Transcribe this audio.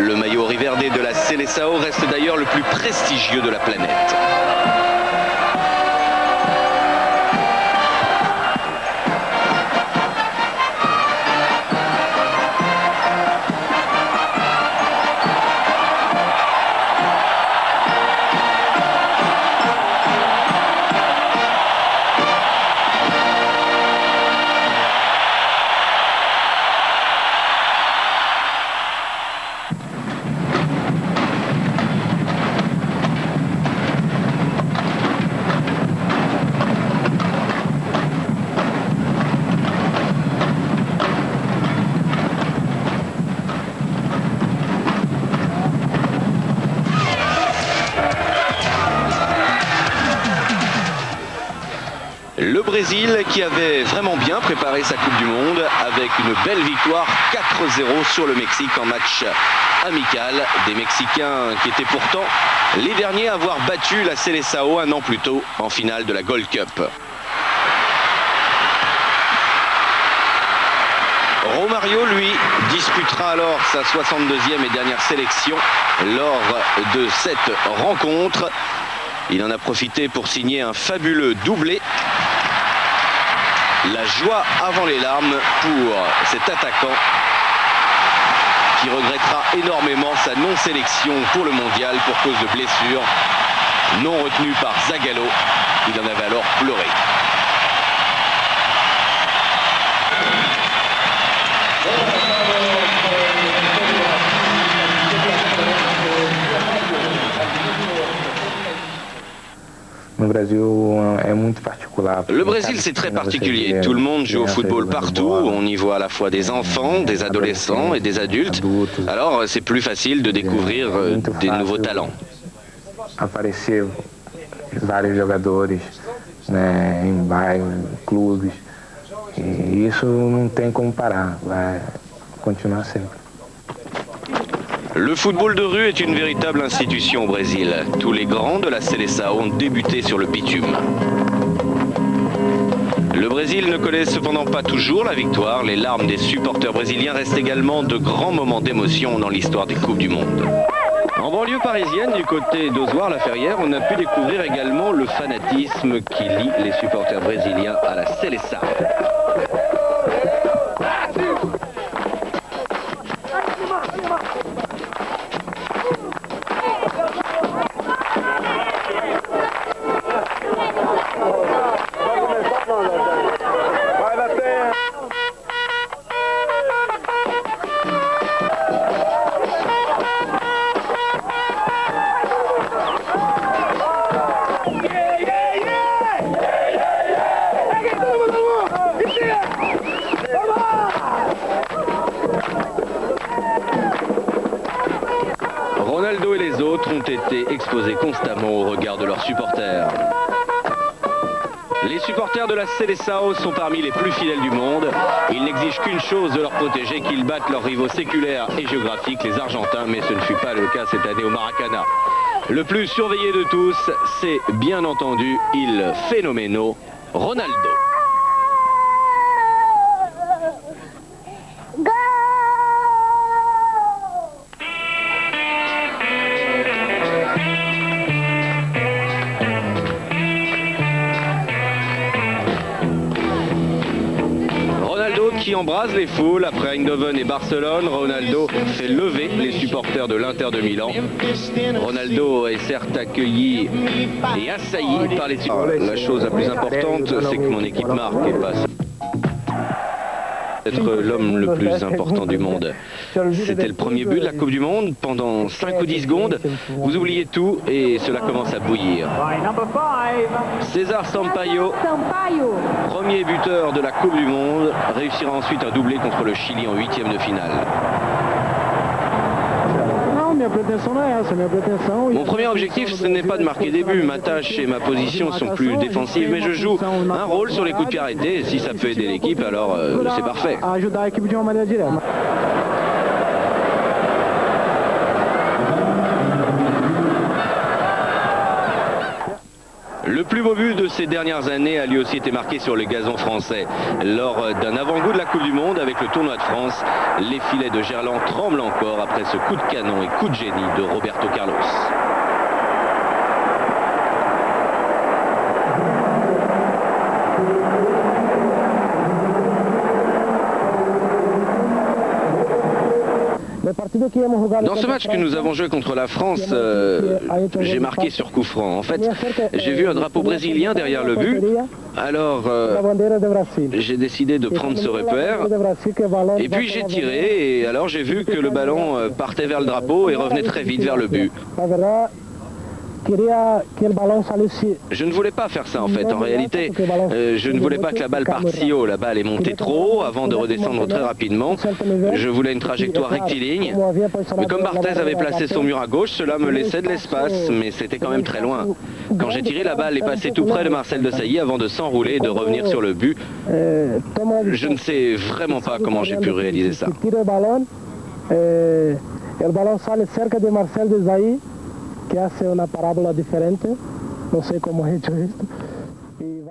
Le maillot riverde de la Seleção reste d'ailleurs le plus prestigieux de la planète. Le Brésil qui avait vraiment bien préparé sa Coupe du Monde avec une belle victoire 4-0 sur le Mexique en match amical. Des Mexicains qui étaient pourtant les derniers à avoir battu la Seleção un an plus tôt en finale de la Gold Cup. Romario, lui, disputera alors sa 62e et dernière sélection lors de cette rencontre. Il en a profité pour signer un fabuleux doublé. La joie avant les larmes pour cet attaquant qui regrettera énormément sa non-sélection pour le mondial pour cause de blessure, non retenue par Zagallo. Il en avait alors pleuré. Le Brésil, c'est très particulier. Tout le monde joue au football partout. On y voit à la fois des enfants, des adolescents et des adultes. Alors, c'est plus facile de découvrir des nouveaux talents. Aparecer vários jogadores, né, em bairros, clubes. E isso não tem como parar. Vai continuar sempre. Le football de rue est une véritable institution au Brésil. Tous les grands de la Seleção ont débuté sur le bitume. Le Brésil ne connaît cependant pas toujours la victoire. Les larmes des supporters brésiliens restent également de grands moments d'émotion dans l'histoire des Coupes du Monde. En banlieue parisienne, du côté d'Ozoir-la-Ferrière, on a pu découvrir également le fanatisme qui lie les supporters brésiliens à la Seleção. Ronaldo et les autres ont été exposés constamment au regard de leurs supporters. Les supporters de la Seleção sont parmi les plus fidèles du monde. Ils n'exigent qu'une chose de leur protéger, qu'ils battent leurs rivaux séculaires et géographiques, les Argentins, mais ce ne fut pas le cas cette année au Maracanã. Le plus surveillé de tous, c'est bien entendu il phénoménal Ronaldo. Qui embrase les foules après Eindhoven et Barcelone. Ronaldo fait lever les supporters de l'Inter de Milan. Ronaldo est certes accueilli et assailli par les supporters. La chose la plus importante, c'est que mon équipe marque et passe être l'homme le plus important du monde. C'était le premier but de la Coupe du Monde. Pendant 5 ou 10 secondes, vous oubliez tout et cela commence à bouillir. César Sampaio, premier buteur de la Coupe du Monde, réussira ensuite un doublé contre le Chili en 8e de finale. Mon premier objectif, ce n'est pas de marquer des buts. Ma tâche et ma position sont plus défensives, mais je joue un rôle sur les coups de pied arrêtés. Et si ça peut aider l'équipe, alors c'est parfait. Le plus beau beau but de ces dernières années a lui aussi été marqué sur le gazon français. Lors d'un avant-goût de la Coupe du Monde avec le tournoi de France, les filets de Gerland tremblent encore après ce coup de canon et coup de génie de Roberto Carlos. Dans ce match que nous avons joué contre la France, j'ai marqué sur coup franc. En fait, j'ai vu un drapeau brésilien derrière le but. Alors, j'ai décidé de prendre ce repère. Et puis j'ai tiré et alors j'ai vu que le ballon partait vers le drapeau et revenait très vite vers le but. Je ne voulais pas faire ça en fait. En réalité, je ne voulais pas que la balle parte si haut. La balle est montée trop haut avant de redescendre très rapidement. Je voulais une trajectoire rectiligne. Mais comme Barthez avait placé son mur à gauche, cela me laissait de l'espace, mais c'était quand même très loin. Quand j'ai tiré, la balle est passée tout près de Marcel Desailly avant de s'enrouler et de revenir sur le but. Je ne sais vraiment pas comment j'ai pu réaliser ça. Que hace una parábola diferente, no sé cómo he hecho esto.